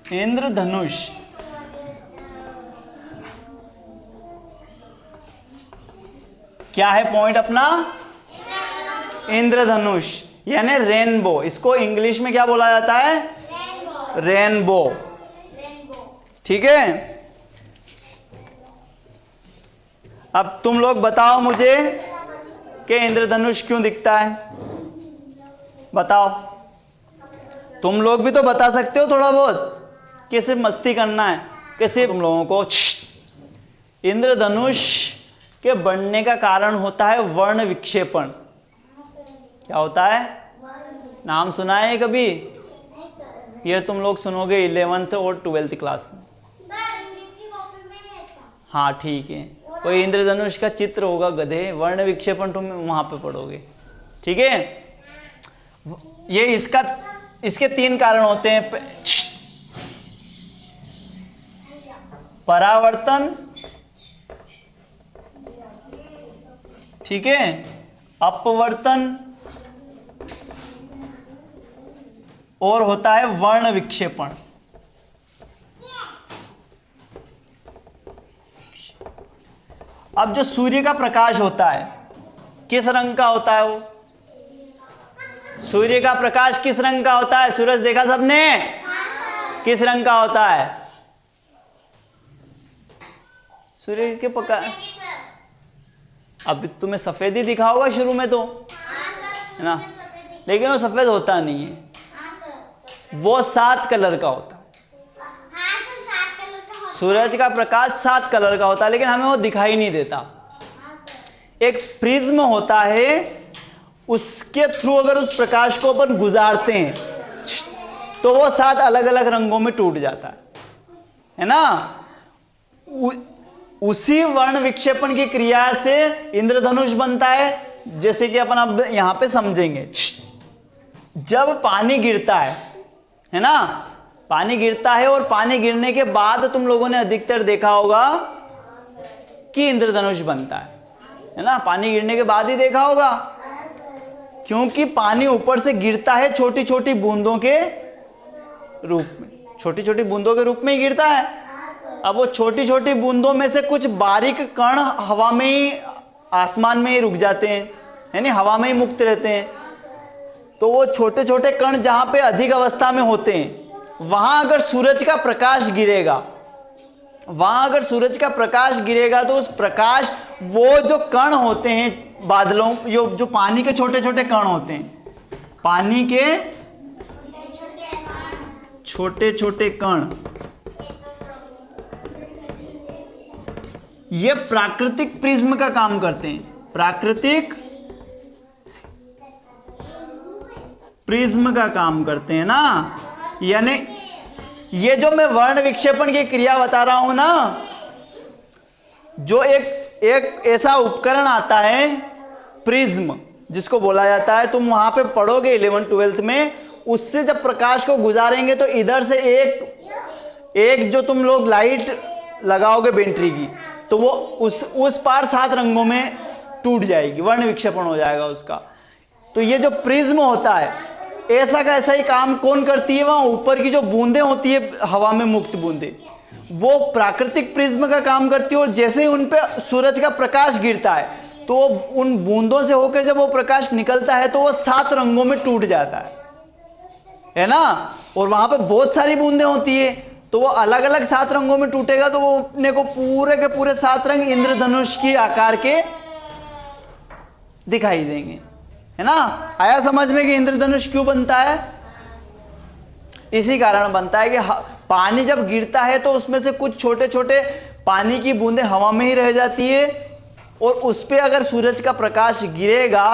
इंद्रधनुष क्या है पॉइंट अपना? इंद्रधनुष यानी रेनबो। इसको इंग्लिश में क्या बोला जाता है? रेनबो। ठीक है, अब तुम लोग बताओ मुझे कि इंद्रधनुष क्यों दिखता है? बताओ। तुम लोग भी तो बता सकते हो थोड़ा बहुत, कि सिर्फ मस्ती करना है, कि सिर्फ तुम लोगों को। इंद्रधनुष के बनने का कारण होता है वर्ण विक्षेपण। क्या होता है? नाम सुना है कभी? ये तुम लोग सुनोगे 11th और 12th क्लास में। हाँ ठीक है, कोई इंद्रधनुष का चित्र होगा गधे, वर्ण विक्षेपण तुम वहां पे पढ़ोगे। ठीक है, ये इसके 3 कारण होते हैं। परावर्तन, ठीक है, अपवर्तन और होता है वर्ण विक्षेपण। अब जो सूर्य का प्रकाश होता है किस रंग का होता है? वो सूर्य का प्रकाश किस रंग का होता है? सूरज देखा सबने? किस रंग का होता है सूर्य के प्रकाश? अब तुम्हें सफेद ही दिखा होगा शुरू में तो, है ना, लेकिन वो सफेद होता नहीं है, वो 7 कलर का होता है। सूरज का प्रकाश 7 कलर का होता है, लेकिन हमें वो दिखाई नहीं देता। एक प्रिज्म होता है, उसके थ्रू अगर उस प्रकाश को अपन गुजारते हैं तो वो 7 अलग अलग रंगों में टूट जाता है ना। उसी वर्ण विक्षेपण की क्रिया से इंद्रधनुष बनता है, जैसे कि अपन अब यहां पे समझेंगे। जब पानी गिरता है ना, पानी गिरता है और पानी गिरने के बाद तुम लोगों ने अधिकतर देखा होगा कि इंद्रधनुष बनता है ना। पानी गिरने के बाद ही देखा होगा, क्योंकि पानी ऊपर से गिरता है छोटी छोटी बूंदों के रूप में, छोटी छोटी बूंदों के रूप में ही गिरता है। अब वो छोटी छोटी बूंदों में से कुछ बारीक कण हवा में ही, आसमान में ही रुक जाते हैं, यानी हवा में ही मुक्त रहते हैं। तो वो छोटे छोटे कण जहां पे अधिक अवस्था में होते हैं, वहां अगर सूरज का प्रकाश गिरेगा, वहां अगर सूरज का प्रकाश गिरेगा तो उस प्रकाश, वो जो कण होते हैं बादलों, जो पानी के छोटे छोटे कण होते हैं, पानी के छोटे छोटे कण, ये प्राकृतिक प्रिज्म का काम करते हैं। प्राकृतिक प्रिज्म का काम करते हैं ना। यानी ये जो मैं वर्ण विक्षेपण की क्रिया बता रहा हूं ना, जो एक ऐसा उपकरण आता है प्रिज्म, जिसको बोला जाता है, तुम वहां पे पढ़ोगे 11th 12th में, उससे जब प्रकाश को गुजारेंगे तो इधर से एक जो तुम लोग लाइट लगाओगे बैटरी की, तो वो उस पार 7 रंगों में टूट जाएगी, वर्ण विक्षेपण हो जाएगा उसका। तो ये जो प्रिज्म होता है, ऐसा का ऐसा ही काम कौन करती है? वहां ऊपर की जो बूंदें होती है, हवा में मुक्त बूंदें, वो प्राकृतिक प्रिज्म का काम करती है। और जैसे ही उन पे सूरज का प्रकाश गिरता है, तो उन बूंदों से होकर जब वो प्रकाश निकलता है तो वो 7 रंगों में टूट जाता है ना। और वहां पे बहुत सारी बूंदें होती है, तो वो अलग अलग 7 रंगों में टूटेगा, तो वो अपने को पूरे के पूरे 7 रंग इंद्रधनुष की आकार के दिखाई देंगे, है ना। आया समझ में कि इंद्रधनुष क्यों बनता है? इसी कारण बनता है कि पानी जब गिरता है तो उसमें से कुछ छोटे छोटे पानी की बूंदें हवा में ही रह जाती है, और उस पे अगर सूरज का प्रकाश गिरेगा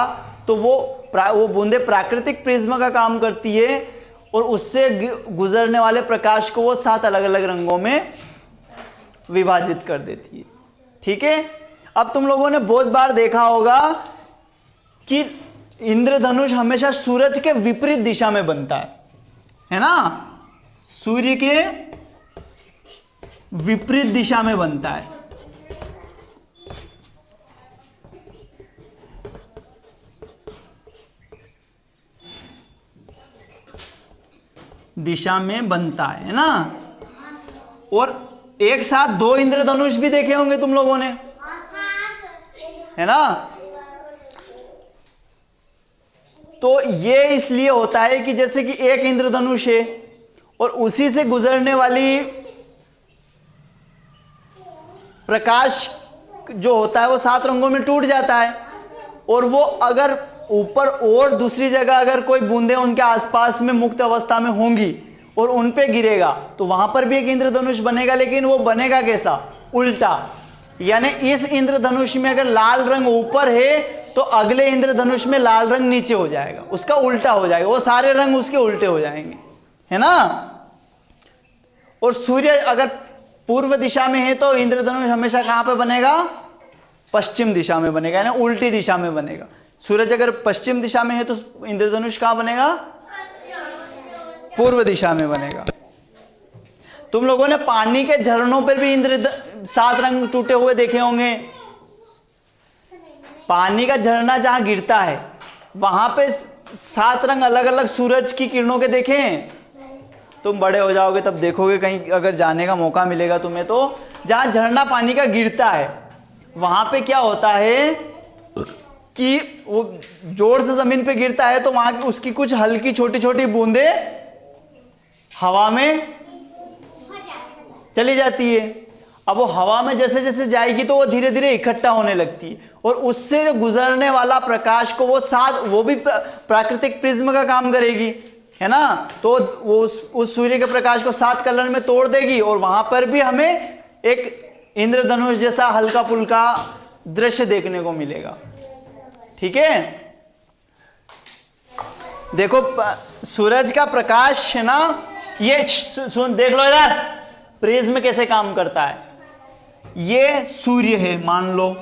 तो वो बूंदें प्राकृतिक प्रिज्म का काम करती है, और उससे गुजरने वाले प्रकाश को वो 7 अलग अलग रंगों में विभाजित कर देती है। ठीक है, अब तुम लोगों ने बहुत बार देखा होगा कि इंद्रधनुष हमेशा सूरज के विपरीत दिशा में बनता है ना। सूर्य के विपरीत दिशा में बनता है। दिशा में बनता है ना। और एक साथ 2 इंद्रधनुष भी देखे होंगे तुम लोगों ने, है ना। तो ये इसलिए होता है कि जैसे कि एक इंद्रधनुष है और उसी से गुजरने वाली प्रकाश जो होता है वो 7 रंगों में टूट जाता है, और वो अगर ऊपर और दूसरी जगह अगर कोई बूंदे उनके आसपास में मुक्त अवस्था में होंगी और उन पे गिरेगा तो वहां पर भी एक इंद्रधनुष बनेगा, लेकिन वो बनेगा कैसा, उल्टा। यानी इस इंद्रधनुष में अगर लाल रंग ऊपर है तो अगले इंद्रधनुष में लाल रंग नीचे हो जाएगा, उसका उल्टा हो जाएगा, वो सारे रंग उसके उल्टे हो जाएंगे, है ना। और सूर्य अगर पूर्व दिशा में है तो इंद्रधनुष हमेशा कहां पे बनेगा, पश्चिम दिशा में बनेगा, यानी उल्टी दिशा में बनेगा। सूरज अगर पश्चिम दिशा में है तो इंद्रधनुष कहां बनेगा, पूर्व दिशा में बनेगा। तुम लोगों ने पानी के झरनों पर भी 7 रंग टूटे हुए देखे होंगे। पानी का झरना जहां गिरता है वहां पे 7 रंग अलग अलग सूरज की किरणों के देखे हैं। तुम बड़े हो जाओगे तब देखोगे, कहीं अगर जाने का मौका मिलेगा तुम्हें, तो जहां झरना पानी का गिरता है वहां पे क्या होता है कि वो जोर से जमीन पे गिरता है तो वहां की उसकी कुछ हल्की छोटी छोटी बूंदे हवा में चली जाती है। अब वो हवा में जैसे जैसे जाएगी तो वो धीरे धीरे इकट्ठा होने लगती है, और उससे जो गुजरने वाला प्रकाश को वो भी प्राकृतिक प्रिज्म का काम करेगी, है ना। तो वो उस सूर्य के प्रकाश को 7 कलर में तोड़ देगी और वहां पर भी हमें एक इंद्रधनुष जैसा हल्का फुल्का दृश्य देखने को मिलेगा। ठीक है, देखो सूरज का प्रकाश है ना, ये सुन देख लो इधर, प्रिज्म कैसे काम करता है। ये सूर्य है, मान लो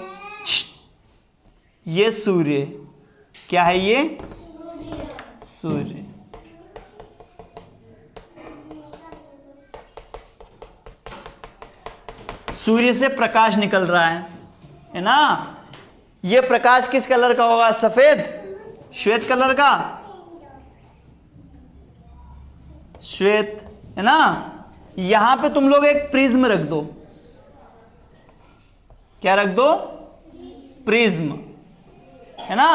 ये सूर्य, क्या है ये, सूर्य। सूर्य से प्रकाश निकल रहा है ना। ये प्रकाश किस कलर का होगा, सफेद, श्वेत कलर का, श्वेत, है ना। यहां पे तुम लोग एक प्रिज्म रख दो, क्या रख दो, प्रिज्म, है ना।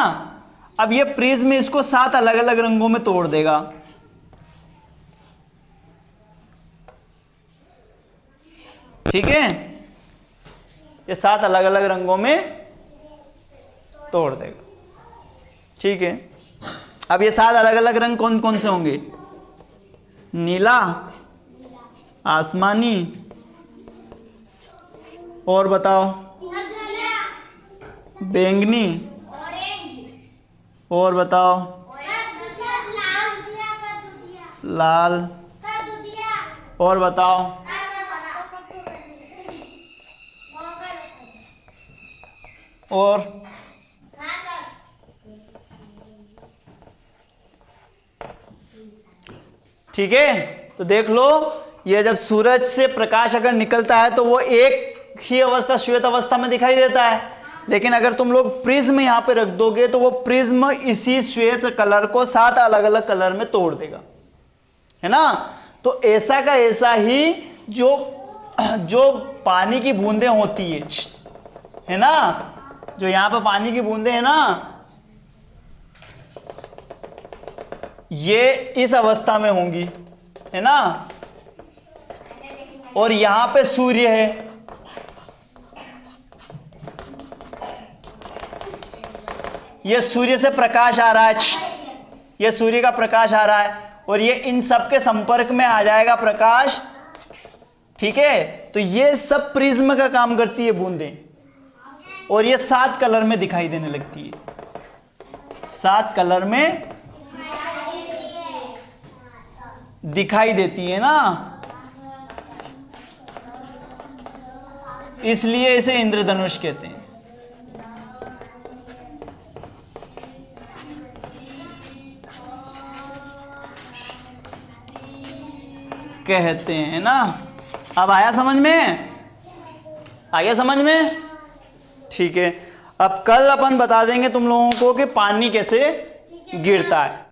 अब ये प्रिज्म इसको 7 अलग अलग रंगों में तोड़ देगा। ठीक है, ये 7 अलग अलग रंगों में तोड़ देगा। ठीक है, अब ये 7 अलग अलग रंग कौन कौन से होंगे, नीला, आसमानी, और बताओ, बैंगनी, और बताओ, लाल, और बताओ, और ठीक है। तो देख लो, ये जब सूरज से प्रकाश अगर निकलता है तो वो एक ही अवस्था, श्वेत अवस्था में दिखाई देता है, लेकिन अगर तुम लोग प्रिज्म यहां पे रख दोगे तो वो प्रिज्म इसी श्वेत कलर को 7 अलग अलग कलर में तोड़ देगा, है ना। तो ऐसा का ऐसा ही जो पानी की बूंदें होती है ना, जो यहां पर पानी की बूंदें है ना, ये इस अवस्था में होंगी, है ना। और यहां पे सूर्य है, ये सूर्य से प्रकाश आ रहा है, ये सूर्य का प्रकाश आ रहा है, और ये इन सब के संपर्क में आ जाएगा प्रकाश। ठीक है, तो ये सब प्रिज्म का काम करती है बूंदें, और ये 7 कलर में दिखाई देने लगती है, 7 कलर में दिखाई देती है ना, इसलिए इसे इंद्रधनुष कहते हैं। कहते हैं ना। अब आया समझ में, आ गया समझ में। ठीक है, अब कल अपन बता देंगे तुम लोगों को कि पानी कैसे गिरता है।